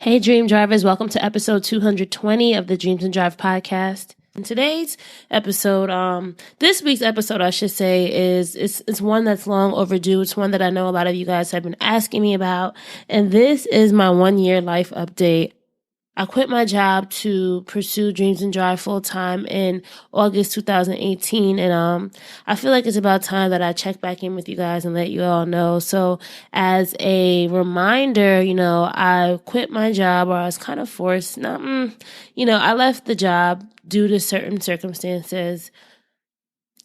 Hey, Dream Drivers. Welcome to episode 220 of the Dreams and Drive podcast. In today's episode, this week's episode, I should say, is one that's long overdue. It's one that I know a lot of you guys have been asking me about. And this is my 1-year life update. I quit my job to pursue Dreams and Drive full time in August 2018. And I feel like it's about time that I check back in with you guys and let you all know. So as a reminder, I quit my job, or I was kind of forced. I left the job due to certain circumstances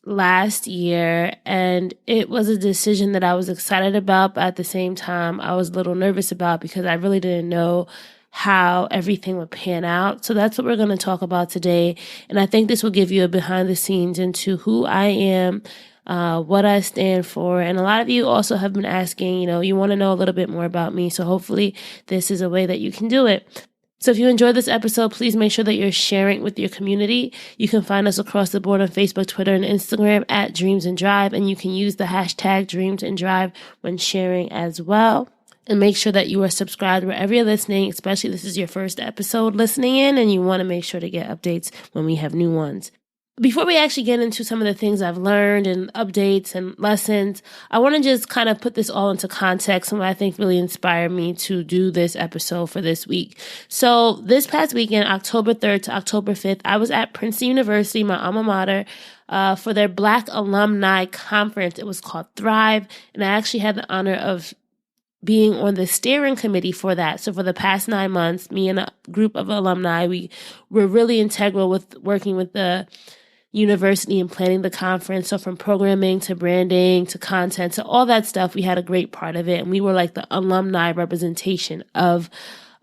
last year, and it was a decision that I was excited about, but at the same time, I was a little nervous about because I really didn't know how everything would pan out. So that's what we're going to talk about today. And I think this will give you a behind the scenes into who I am, what I stand for. And a lot of you also have been asking, you want to know a little bit more about me. So hopefully this is a way that you can do it. So if you enjoyed this episode, please make sure that you're sharing with your community. You can find us across the board on Facebook, Twitter, and Instagram at Dreams and Drive. And you can use the hashtag Dreams and Drive when sharing as well. And make sure that you are subscribed wherever you're listening, especially if this is your first episode listening in, and you want to make sure to get updates when we have new ones. Before we actually get into some of the things I've learned and updates and lessons, I want to just kind of put this all into context and what I think really inspired me to do this episode for this week. So this past weekend, October 3rd to October 5th, I was at Princeton University, my alma mater, for their Black Alumni Conference. It was called Thrive, and I actually had the honor of being on the steering committee for that. So for the past 9 months, me and a group of alumni, we were really integral with working with the university and planning the conference. So from programming to branding to content to all that stuff, we had a great part of it. And we were like the alumni representation of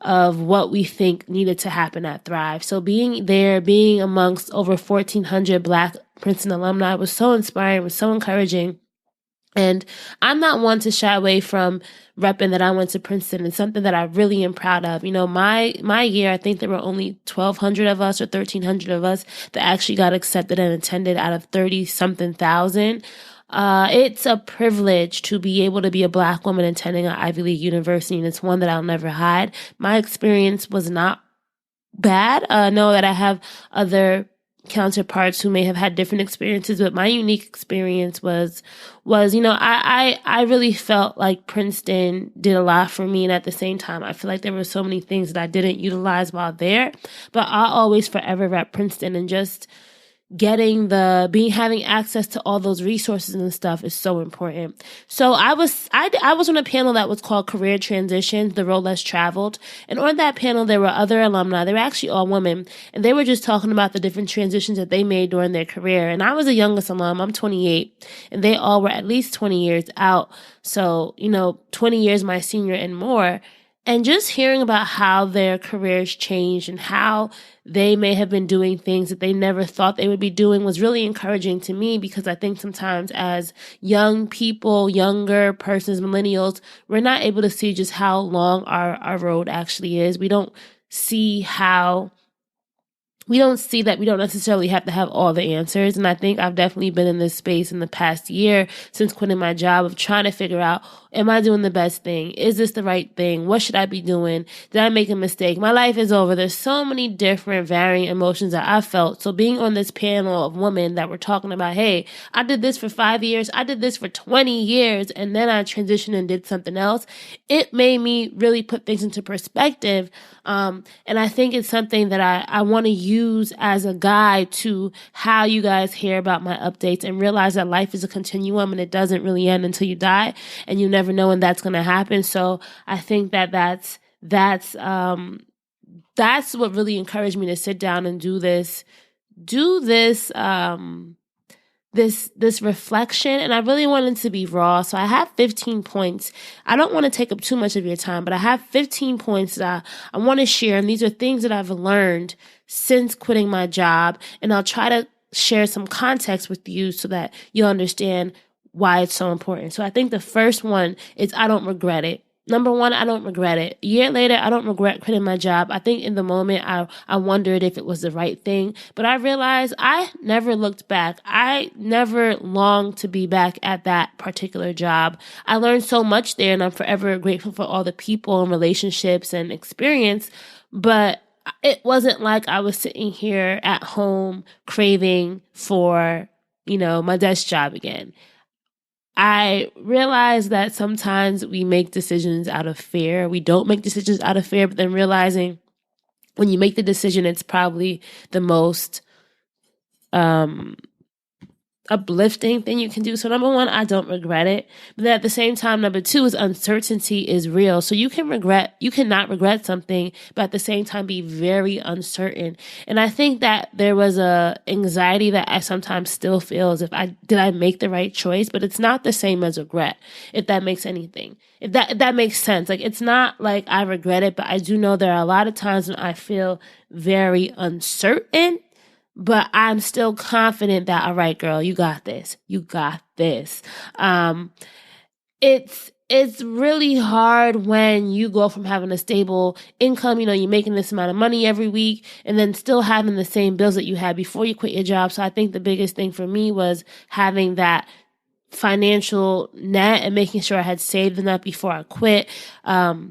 what we think needed to happen at Thrive. So being there, being amongst over 1,400 Black Princeton alumni was so inspiring, was so encouraging. And I'm not one to shy away from repping that I went to Princeton. It's something that I really am proud of. My year, I think there were only 1,200 of us or 1,300 of us that actually got accepted and attended out of 30-something thousand. It's a privilege to be able to be a Black woman attending an Ivy League university, and it's one that I'll never hide. My experience was not bad. Know that I have other counterparts who may have had different experiences, but my unique experience was, I really felt like Princeton did a lot for me. And at the same time, I feel like there were so many things that I didn't utilize while there, but I always forever rep Princeton, and just having access to all those resources and stuff is so important. So I was on a panel that was called Career Transitions, the Road Less Traveled. And on that panel, there were other alumni. They were actually all women. And they were just talking about the different transitions that they made during their career. And I was the youngest alum. I'm 28. And they all were at least 20 years out. So, 20 years my senior and more. And just hearing about how their careers changed and how they may have been doing things that they never thought they would be doing was really encouraging to me, because I think sometimes as young people, younger persons, millennials, we're not able to see just how long our road actually is. We don't see that we don't necessarily have to have all the answers. And I think I've definitely been in this space in the past year since quitting my job of trying to figure out, am I doing the best thing? Is this the right thing? What should I be doing? Did I make a mistake? My life is over. There's so many different varying emotions that I felt. So being on this panel of women that were talking about, hey, I did this for 5 years. I did this for 20 years. And then I transitioned and did something else. It made me really put things into perspective. And I think it's something that I want to use as a guide to how you guys hear about my updates, and realize that life is a continuum and it doesn't really end until you die, and you never know when that's going to happen. So I think that's what really encouraged me to sit down and do this reflection. And I really wanted to be raw. So I have 15 points. I don't want to take up too much of your time, but I have 15 points that I want to share. And these are things that I've learned since quitting my job. And I'll try to share some context with you so that you'll understand why it's so important. So I think the first one is I don't regret it. number one, I don't regret it. A year later, I don't regret quitting my job. I think in the moment, I wondered if it was the right thing, but I realized I never looked back. I never longed to be back at that particular job. I learned so much there, and I'm forever grateful for all the people and relationships and experience, but it wasn't like I was sitting here at home craving for, my desk job again. I realize that sometimes we make decisions out of fear. We don't make decisions out of fear, but then realizing when you make the decision, it's probably the most uplifting thing you can do. So number one, I don't regret it. But then at the same time, number two is uncertainty is real. So you cannot regret something, but at the same time be very uncertain. And I think that there was a anxiety that I sometimes still feel as if did I make the right choice? But it's not the same as regret, if that makes anything. If that makes sense. Like, it's not like I regret it, but I do know there are a lot of times when I feel very uncertain. But I'm still confident that, all right, girl, you got this. You got this. It's really hard when you go from having a stable income, you're making this amount of money every week, and then still having the same bills that you had before you quit your job. So I think the biggest thing for me was having that financial net and making sure I had saved enough before I quit. That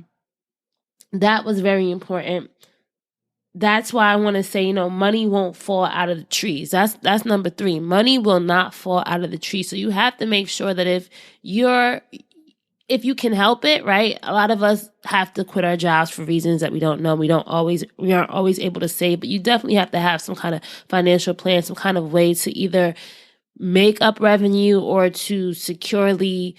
was very important. That's why I want to say, money won't fall out of the trees. That's number three. Money will not fall out of the tree. So you have to make sure that if you can help it, right? A lot of us have to quit our jobs for reasons that we don't know. We aren't always able to save, but you definitely have to have some kind of financial plan, some kind of way to either make up revenue or to securely,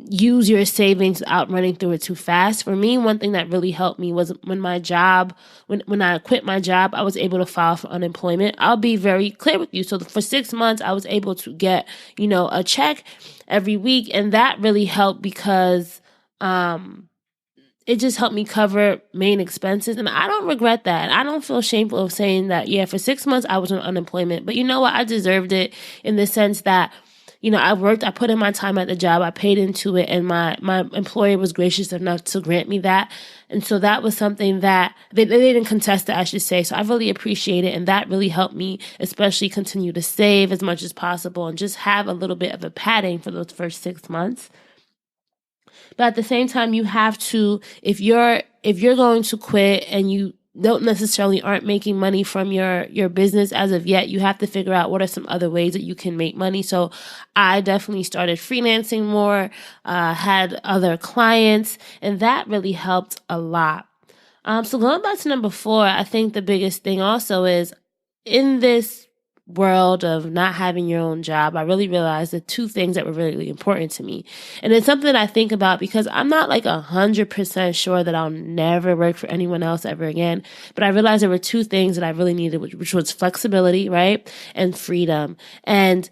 use your savings without running through it too fast. For me, one thing that really helped me was when I quit my job, I was able to file for unemployment. I'll be very clear with you. So for 6 months, I was able to get, a check every week. And that really helped because, it just helped me cover main expenses. And I don't regret that. I don't feel shameful of saying that, yeah, for 6 months I was on unemployment, but you know what? I deserved it in the sense that I put in my time at the job, I paid into it, and my employer was gracious enough to grant me that. And so that was something that they didn't contest it, I should say. So I really appreciate it. And that really helped me, especially continue to save as much as possible and just have a little bit of a padding for those first 6 months. But at the same time, you have to, if you're going to quit and you aren't making money from your business as of yet, you have to figure out what are some other ways that you can make money. So I definitely started freelancing more, had other clients, and that really helped a lot. So going back to number 4, I think the biggest thing also is in this world of not having your own job, I really realized the 2 things that were really important to me. And it's something that I think about because I'm not like 100% sure that I'll never work for anyone else ever again. But I realized there were 2 things that I really needed, which was flexibility, right? And freedom. And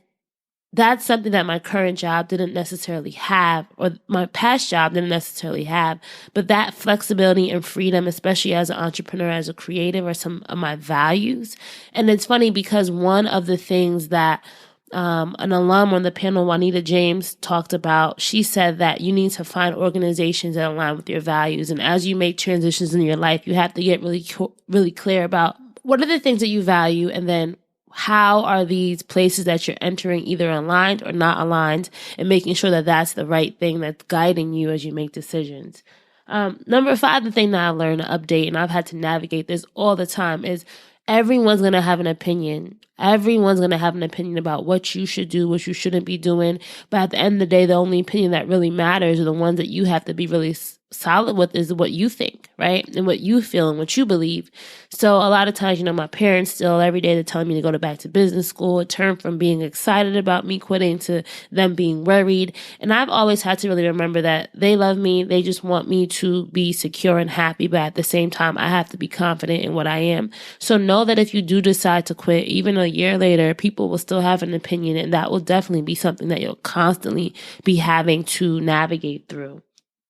that's something that my current job didn't necessarily have, or my past job didn't necessarily have. But that flexibility and freedom, especially as an entrepreneur, as a creative, are some of my values. And it's funny because one of the things that an alum on the panel, Juanita James, talked about, she said that you need to find organizations that align with your values. And as you make transitions in your life, you have to get really clear about what are the things that you value, and then how are these places that you're entering either aligned or not aligned, and making sure that that's the right thing that's guiding you as you make decisions. Number 5, the thing that I learned to update, and I've had to navigate this all the time, is everyone's going to have an opinion. Everyone's going to have an opinion about what you should do, what you shouldn't be doing. But at the end of the day, the only opinion that really matters, or the ones that you have to be really solid with, is what you think, right? And what you feel and what you believe. So a lot of times, my parents still every day they're telling me to go back to business school. It turned from being excited about me quitting to them being worried. And I've always had to really remember that they love me. They just want me to be secure and happy. But at the same time, I have to be confident in what I am. So know that if you do decide to quit, even a year later, people will still have an opinion. And that will definitely be something that you'll constantly be having to navigate through.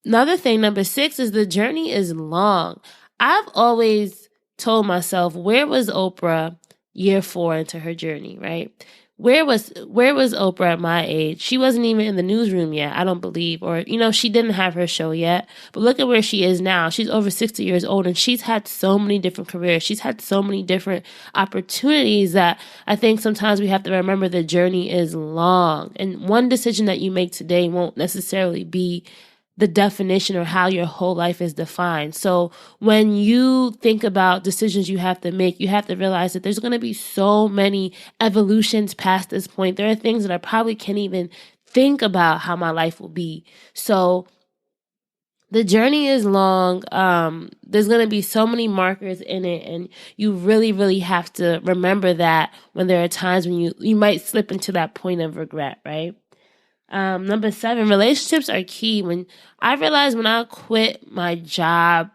Another thing, number 6, is the journey is long. I've always told myself, where was Oprah year 4 into her journey, right? where was Oprah at my age? She wasn't even in the newsroom yet, I don't believe. Or, she didn't have her show yet. But look at where she is now. She's over 60 years old, and she's had so many different careers. She's had so many different opportunities that I think sometimes we have to remember the journey is long. And one decision that you make today won't necessarily be the definition or how your whole life is defined. So when you think about decisions you have to make, you have to realize that there's going to be so many evolutions past this point. There are things that I probably can't even think about how my life will be. So the journey is long. There's going to be so many markers in it, and you really, really have to remember that when there are times when you might slip into that point of regret, right? Number 7, relationships are key. When I realized when I quit my job,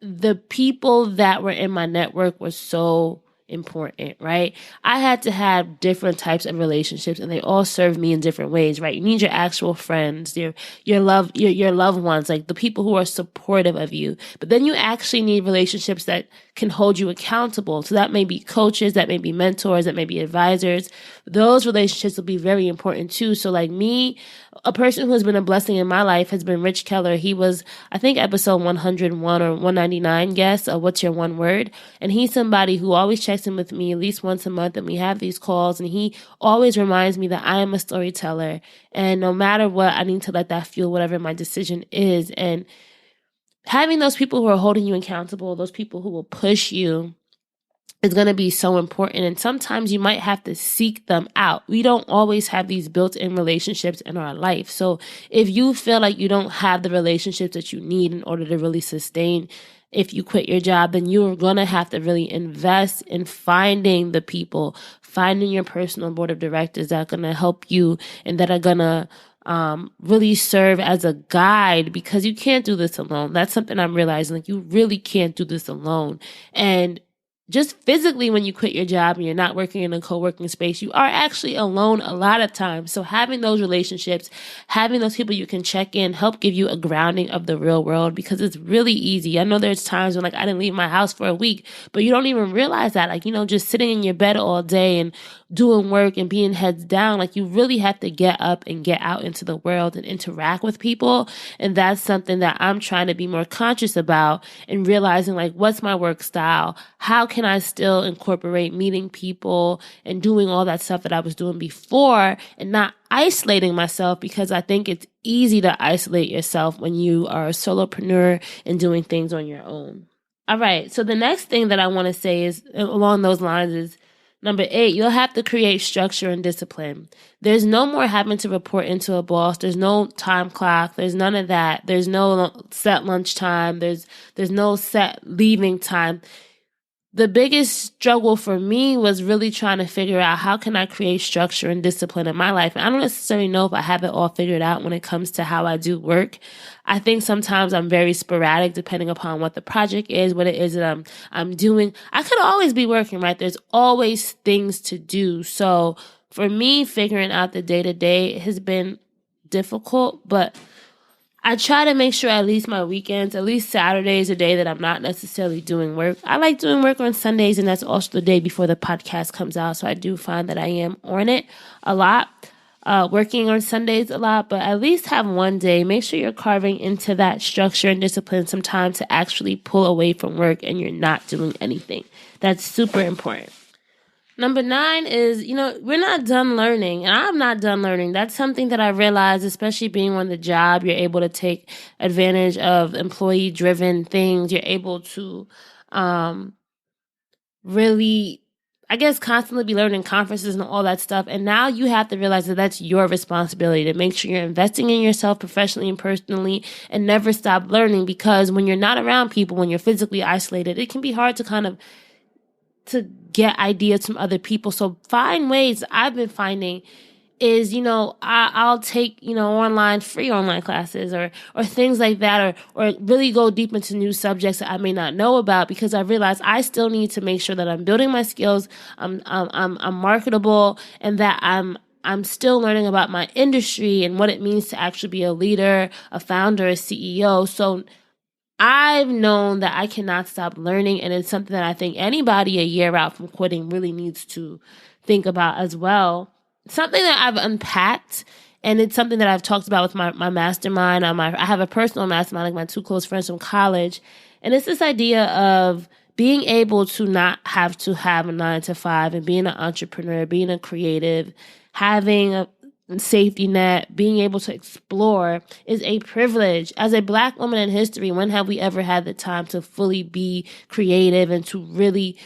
the people that were in my network were so important, right? I had to have different types of relationships, and they all serve me in different ways, right? You need your actual friends, your loved ones, like the people who are supportive of you. But then you actually need relationships that can hold you accountable. So that may be coaches, that may be mentors, that may be advisors. Those relationships will be very important too. So like me, a person who has been a blessing in my life has been Rich Keller. He was, I think, episode 101 or 199 guest of What's Your One Word? And he's somebody who always checks in with me at least once a month, and we have these calls, and he always reminds me that I am a storyteller, and no matter what, I need to let that fuel whatever my decision is. And having those people who are holding you accountable, those people who will push you, is going to be so important. And sometimes you might have to seek them out. We don't always have these built-in relationships in our life. So if you feel like you don't have the relationships that you need in order to really sustain, if you quit your job, then you're going to have to really invest in finding the people, finding your personal board of directors that are going to help you and that are going to really serve as a guide, because you can't do this alone. That's something I'm realizing. Like, you really can't do this alone. And just physically, when you quit your job and you're not working in a co-working space, you are actually alone a lot of times. So having those relationships, having those people you can check in, help give you a grounding of the real world, because it's really easy. I know there's times when I didn't leave my house for a week, but you don't even realize that. Just sitting in your bed all day and doing work and being heads down, you really have to get up and get out into the world and interact with people. And that's something that I'm trying to be more conscious about, and realizing what's my work style? How can I still incorporate meeting people and doing all that stuff that I was doing before, and not isolating myself, because I think it's easy to isolate yourself when you are a solopreneur and doing things on your own. All right. So the next thing that I want to say is along those lines is number 8, you'll have to create structure and discipline. There's no more having to report into a boss. There's no time clock. There's none of that. There's no set lunch time. There's no set leaving time. The biggest struggle for me was really trying to figure out, how can I create structure and discipline in my life? And I don't necessarily know if I have it all figured out when it comes to how I do work. I think sometimes I'm very sporadic depending upon what the project is, what it is that I'm doing. I could always be working, right? There's always things to do. So for me, figuring out the day-to-day has been difficult, but I try to make sure at least my weekends, at least Saturday is a day that I'm not necessarily doing work. I like doing work on Sundays, and that's also the day before the podcast comes out. So I do find that I am on it a lot, working on Sundays a lot, but at least have one day. Make sure you're carving into that structure and discipline some time to actually pull away from work and you're not doing anything. That's super important. Number 9 is, we're not done learning, and I'm not done learning. That's something that I realized, especially being on the job. You're able to take advantage of employee-driven things. You're able to really, constantly be learning conferences and all that stuff. And now you have to realize that that's your responsibility to make sure you're investing in yourself professionally and personally, and never stop learning, because when you're not around people, when you're physically isolated, it can be hard to get ideas from other people. So find ways. I've been finding is, I'll take, free online classes or things like that, or really go deep into new subjects that I may not know about, because I realize I still need to make sure that I'm building my skills, I'm marketable, and that I'm still learning about my industry and what it means to actually be a leader, a founder, a CEO. So I've known that I cannot stop learning, and it's something that I think anybody a year out from quitting really needs to think about as well. Something that I've unpacked, and it's something that I've talked about with my mastermind. I have a personal mastermind, like my two close friends from college, and it's this idea of being able to not have to have a 9 to 5 and being an entrepreneur, being a creative, having a safety net, being able to explore is a privilege. As a Black woman in history, when have we ever had the time to fully be creative and to really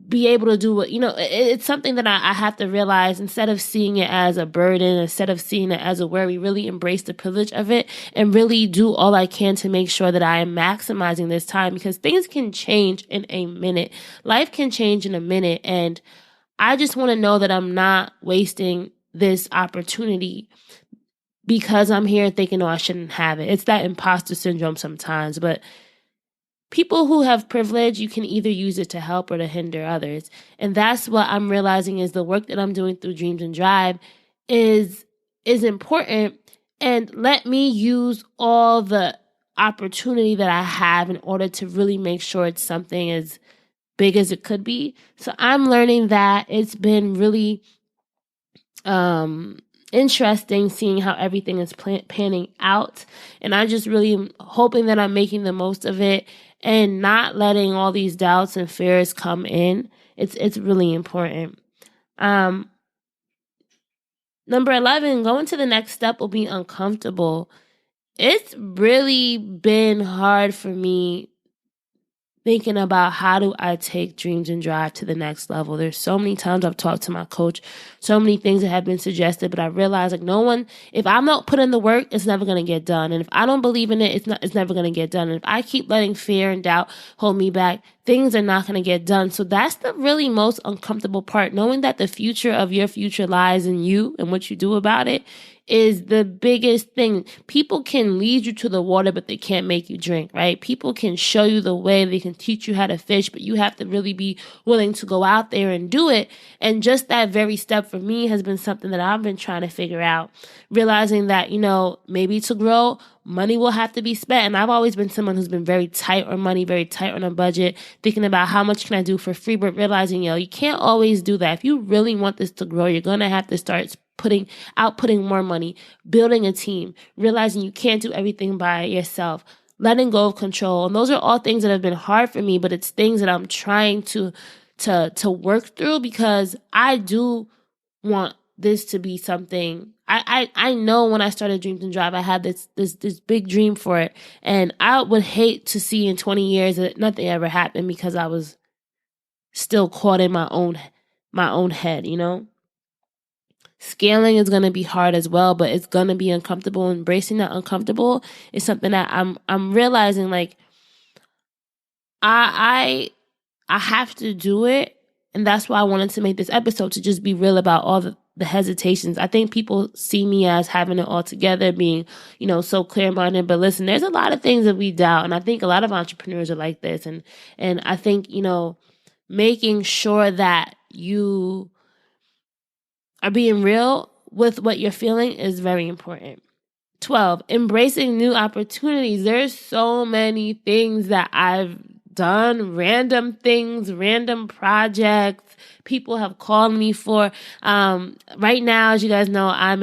be able to do what, it's something that I have to realize, instead of seeing it as a burden, instead of seeing it as a worry, really embrace the privilege of it and really do all I can to make sure that I am maximizing this time, because things can change in a minute. Life can change in a minute. And I just want to know that I'm not wasting this opportunity because I'm here thinking, oh, I shouldn't have it. It's that imposter syndrome sometimes. But people who have privilege, you can either use it to help or to hinder others. And that's what I'm realizing is the work that I'm doing through Dreams and Drive is important. And let me use all the opportunity that I have in order to really make sure it's something as big as it could be. So I'm learning that. It's been really interesting seeing how everything is panning out. And I just really am hoping that I'm making the most of it and not letting all these doubts and fears come in. It's really important. Number 11, going to the next step will be uncomfortable. It's really been hard for me thinking about how do I take Dreams and Drive to the next level. There's so many times I've talked to my coach, so many things that have been suggested, but I realize if I'm not putting the work, it's never going to get done. And if I don't believe in it, it's never going to get done. And if I keep letting fear and doubt hold me back, things are not going to get done. So that's the really most uncomfortable part, knowing that the future of your future lies in you and what you do about it is the biggest thing. People can lead you to the water, but they can't make you drink, right? People can show you the way, they can teach you how to fish, but you have to really be willing to go out there and do it. And just that very step for me has been something that I've been trying to figure out, realizing that, maybe to grow, money will have to be spent. And I've always been someone who's been very tight on money, very tight on a budget, thinking about how much can I do for free, but realizing, you can't always do that. If you really want this to grow, you're going to have to start putting more money, building a team, realizing you can't do everything by yourself, letting go of control. And those are all things that have been hard for me, but it's things that I'm trying to work through, because I do want this to be something. I know when I started Dreams and Drive, I had this big dream for it. And I would hate to see in 20 years that nothing ever happened because I was still caught in my own head, Scaling is going to be hard as well, but it's going to be uncomfortable. Embracing that uncomfortable is something that I'm realizing, like, I have to do it. And that's why I wanted to make this episode, to just be real about all the hesitations. I think people see me as having it all together, being, so clear-minded. But listen, there's a lot of things that we doubt. And I think a lot of entrepreneurs are like this. And I think, making sure that you are being real with what you're feeling is very important. 12, embracing new opportunities. There's so many things that I've done, random things, random projects people have called me for. Right now, as you guys know, I'm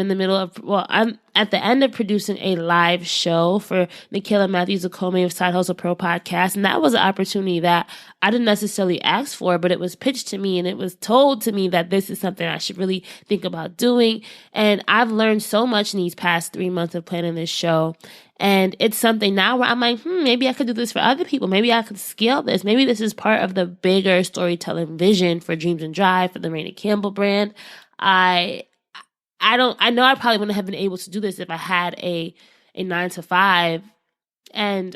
at the end of producing a live show for Nikhila Matthews Okome of Side Hustle Pro podcast. And that was an opportunity that I didn't necessarily ask for, but it was pitched to me and it was told to me that this is something I should really think about doing. And I've learned so much in these past 3 months of planning this show. And it's something now where I'm like, maybe I could do this for other people. Maybe I could scale this. Maybe this is part of the bigger storytelling vision for Dreams and Drive, for the Rana Campbell brand. I know I probably wouldn't have been able to do this if I had a 9 to 5. And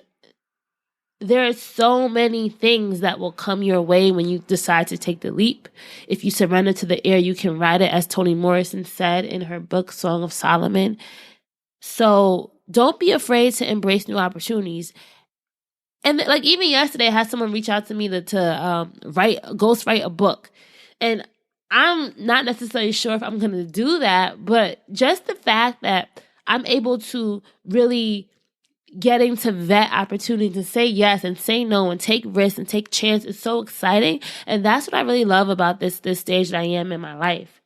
there are so many things that will come your way when you decide to take the leap. If you surrender to the air, you can ride it, as Toni Morrison said in her book, Song of Solomon. So don't be afraid to embrace new opportunities. And like even yesterday, I had someone reach out to me to ghostwrite a book. And I'm not necessarily sure if I'm going to do that, but just the fact that I'm able to really getting to vet opportunities and say yes and say no and take risks and take chances is so exciting. And that's what I really love about this stage that I am in my life.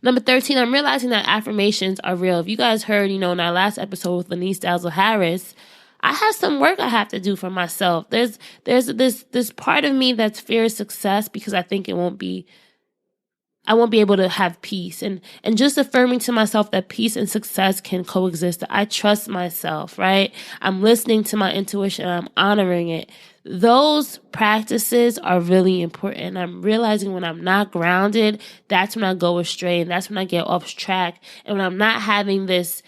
Number 13, I'm realizing that affirmations are real. If you guys heard, in our last episode with Lanice Dalzell Harris, I have some work I have to do for myself. There's this part of me that's fears success because I think I won't be able to have peace. And just affirming to myself that peace and success can coexist, that I trust myself, right? I'm listening to my intuition, I'm honoring it. Those practices are really important. I'm realizing when I'm not grounded, that's when I go astray, and that's when I get off track. And when I'm not having this,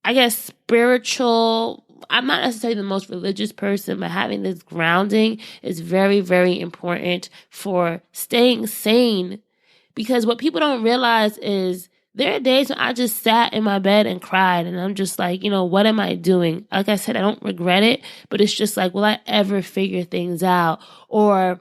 I guess, spiritual, I'm not necessarily the most religious person, but having this grounding is very, very important for staying sane. Because what people don't realize is there are days when I just sat in my bed and cried, and I'm just like, what am I doing? Like I said, I don't regret it, but it's just like, will I ever figure things out? Or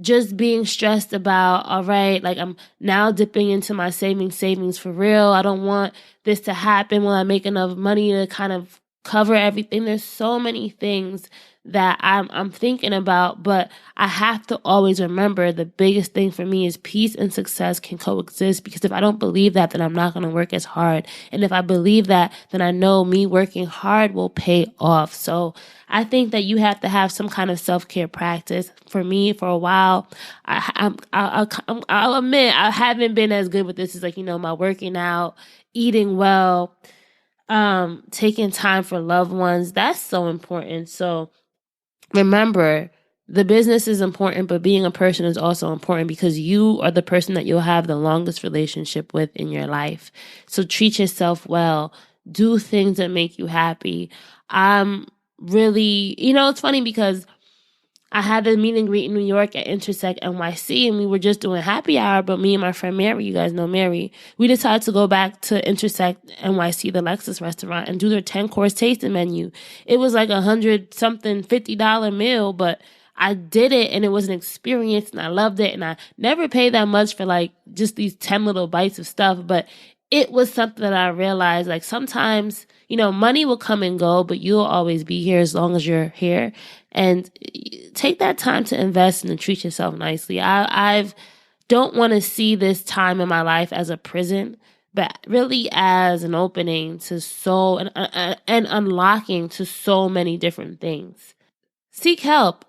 just being stressed about, all right, like I'm now dipping into my savings for real. I don't want this to happen. Will I make enough money to kind of cover everything? There's so many things that I'm thinking about, but I have to always remember the biggest thing for me is peace and success can coexist, because if I don't believe that, then I'm not going to work as hard. And if I believe that, then I know me working hard will pay off. So I think that you have to have some kind of self-care practice. For me, for a while, I'll admit I haven't been as good with this as my working out, eating well, taking time for loved ones. That's so important. So remember, the business is important, but being a person is also important, because you are the person that you'll have the longest relationship with in your life. So treat yourself well. Do things that make you happy. I'm really, it's funny because I had a meet and greet in New York at Intersect NYC, and we were just doing happy hour, but me and my friend Mary, you guys know Mary, we decided to go back to Intersect NYC, the Lexus restaurant, and do their 10-course tasting menu. It was like $100-something, $50 meal, but I did it, and it was an experience, and I loved it, and I never paid that much for like just these 10 little bites of stuff, but it was something that I realized, like sometimes, money will come and go, but you'll always be here as long as you're here. And take that time to invest and treat yourself nicely. I don't want to see this time in my life as a prison, but really as an opening to and unlocking to so many different things. Seek help.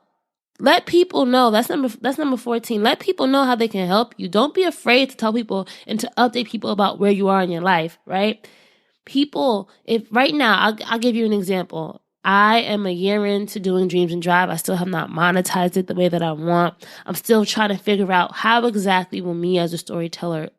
Let people know. That's number 14. Let people know how they can help you. Don't be afraid to tell people and to update people about where you are in your life, right? People, if right now, I'll give you an example. I am a year into doing Dreams and Drive. I still have not monetized it the way that I want. I'm still trying to figure out how exactly will me as a storyteller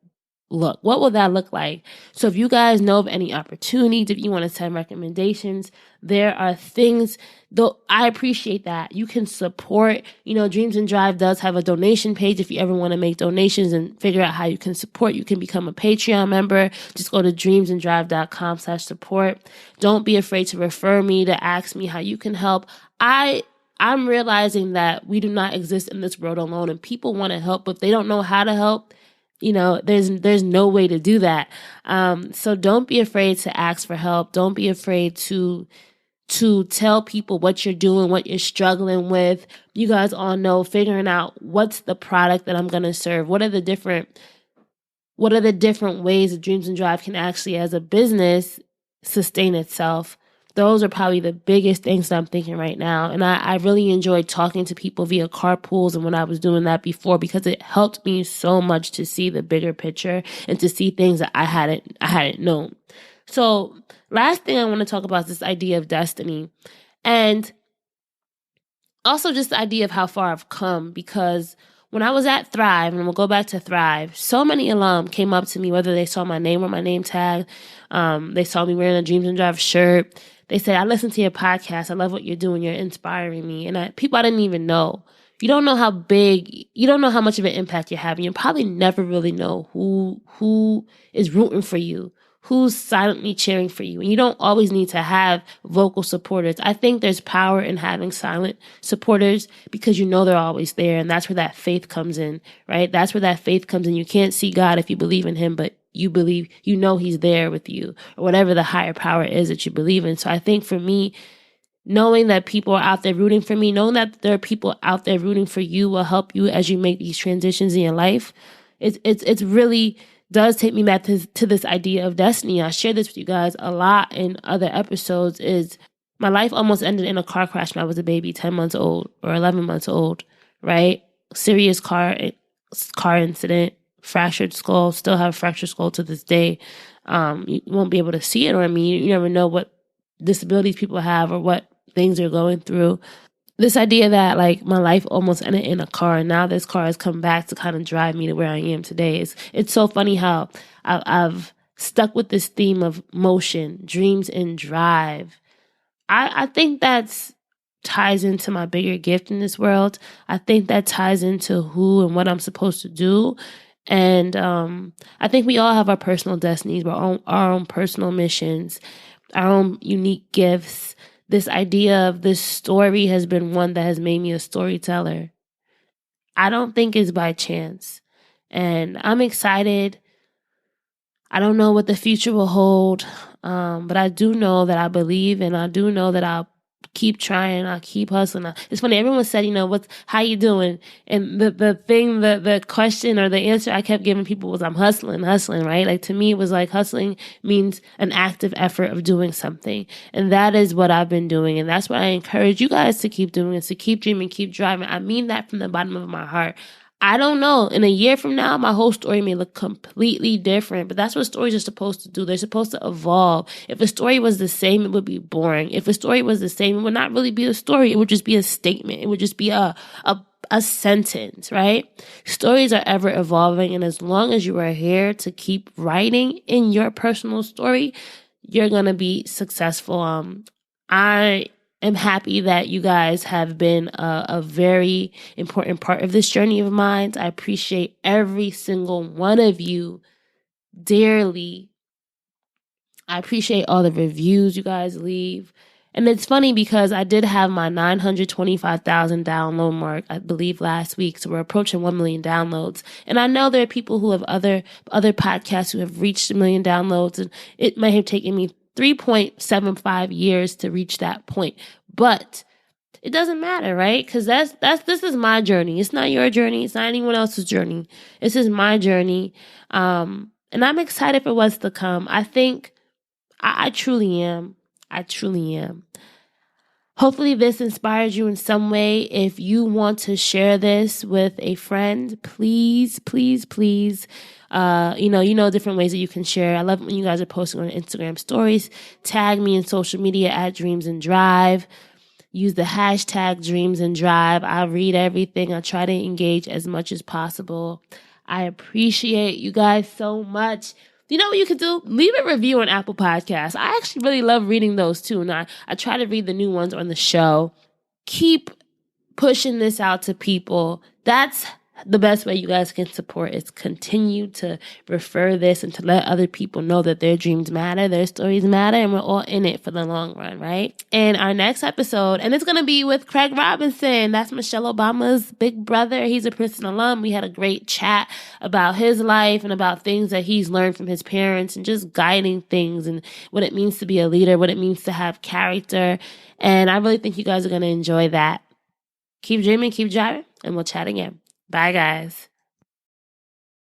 look. What will that look like? So if you guys know of any opportunities, if you want to send recommendations, there are things, though I appreciate that. You can support, Dreams and Drive does have a donation page. If you ever want to make donations and figure out how you can support, you can become a Patreon member. Just go to dreamsanddrive.com/support. Don't be afraid to refer me, to ask me how you can help. I'm realizing that we do not exist in this world alone, and people want to help, but they don't know how to help. There's no way to do that. So don't be afraid to ask for help. Don't be afraid to tell people what you're doing, what you're struggling with. You guys all know, figuring out what's the product that I'm going to serve. What are the different ways that Dreams and Drive can actually, as a business, sustain itself. Those are probably the biggest things that I'm thinking right now. And I really enjoyed talking to people via carpools and when I was doing that before, because it helped me so much to see the bigger picture and to see things that I hadn't known. So last thing I want to talk about is this idea of destiny. And also just the idea of how far I've come, because when I was at Thrive, and we'll go back to Thrive, so many alum came up to me, whether they saw my name or my name tag. They saw me wearing a Dreams and Drive shirt. They said, I listened to your podcast. I love what you're doing. You're inspiring me. And people I didn't even know. You don't know how much of an impact you're having. You probably never really know who is rooting for you, who's silently cheering for you. And you don't always need to have vocal supporters. I think there's power in having silent supporters, because they're always there. And that's where that faith comes in, right? That's where that faith comes in. You can't see God if you believe in him, but you believe, he's there with you, or whatever the higher power is that you believe in. So I think for me, knowing that people are out there rooting for me, knowing that there are people out there rooting for you will help you as you make these transitions in your life. It's really does take me back to this idea of destiny. I share this with you guys a lot in other episodes. Is my life almost ended in a car crash when I was a baby, 10 months old or 11 months old, right? Serious car incident, fractured skull, still have a fractured skull to this day. You won't be able to see it on me. You never know what disabilities people have or what things they're going through. This idea that like my life almost ended in a car, and now this car has come back to kind of drive me to where I am today. It's so funny how I've stuck with this theme of motion, dreams, and drive. I think that's ties into my bigger gift in this world. I think that ties into who and what I'm supposed to do. And I think we all have our personal destinies, our own personal missions, our own unique gifts. This idea of this story has been one that has made me a storyteller. I don't think it's by chance. And I'm excited. I don't know what the future will hold, but I do know that I believe, and I do know that I'll keep trying. I'll keep hustling. It's funny. Everyone said, how you doing? And the question or the answer I kept giving people was, I'm hustling, right? Like, to me, it was like hustling means an active effort of doing something. And that is what I've been doing. And that's what I encourage you guys to keep doing, is to keep dreaming, keep driving. I mean that from the bottom of my heart. I don't know. In a year from now, my whole story may look completely different, but that's what stories are supposed to do. They're supposed to evolve. If a story was the same, it would be boring. If a story was the same, it would not really be a story. It would just be a statement. It would just be a sentence, right? Stories are ever evolving. And as long as you are here to keep writing in your personal story, you're going to be successful. I'm happy that you guys have been a very important part of this journey of mine. I appreciate every single one of you dearly. I appreciate all the reviews you guys leave. And it's funny because I did have my 925,000 download mark, I believe, last week. So we're approaching 1 million downloads. And I know there are people who have other podcasts who have reached 1 million downloads. And it might have taken me 3.75 years to reach that point. But it doesn't matter, right? Because this is my journey. It's not your journey. It's not anyone else's journey. This is my journey. And I'm excited for what's to come. I think I truly am. I truly am. Hopefully this inspires you in some way. If you want to share this with a friend, please, please, please. You know different ways that you can share. I love when you guys are posting on Instagram stories. Tag me in social media at Dreams and Drive. Use the hashtag Dreams and Drive. I read everything. I try to engage as much as possible. I appreciate you guys so much. You know what you could do? Leave a review on Apple Podcasts. I actually really love reading those too. And I try to read the new ones on the show. Keep pushing this out to people. That's the best way you guys can support, is continue to refer this and to let other people know that their dreams matter, their stories matter, and we're all in it for the long run, right? And our next episode, and it's going to be with Craig Robinson. That's Michelle Obama's big brother. He's a Princeton alum. We had a great chat about his life and about things that he's learned from his parents and just guiding things and what it means to be a leader, what it means to have character. And I really think you guys are going to enjoy that. Keep dreaming, keep driving, and we'll chat again. Bye, guys.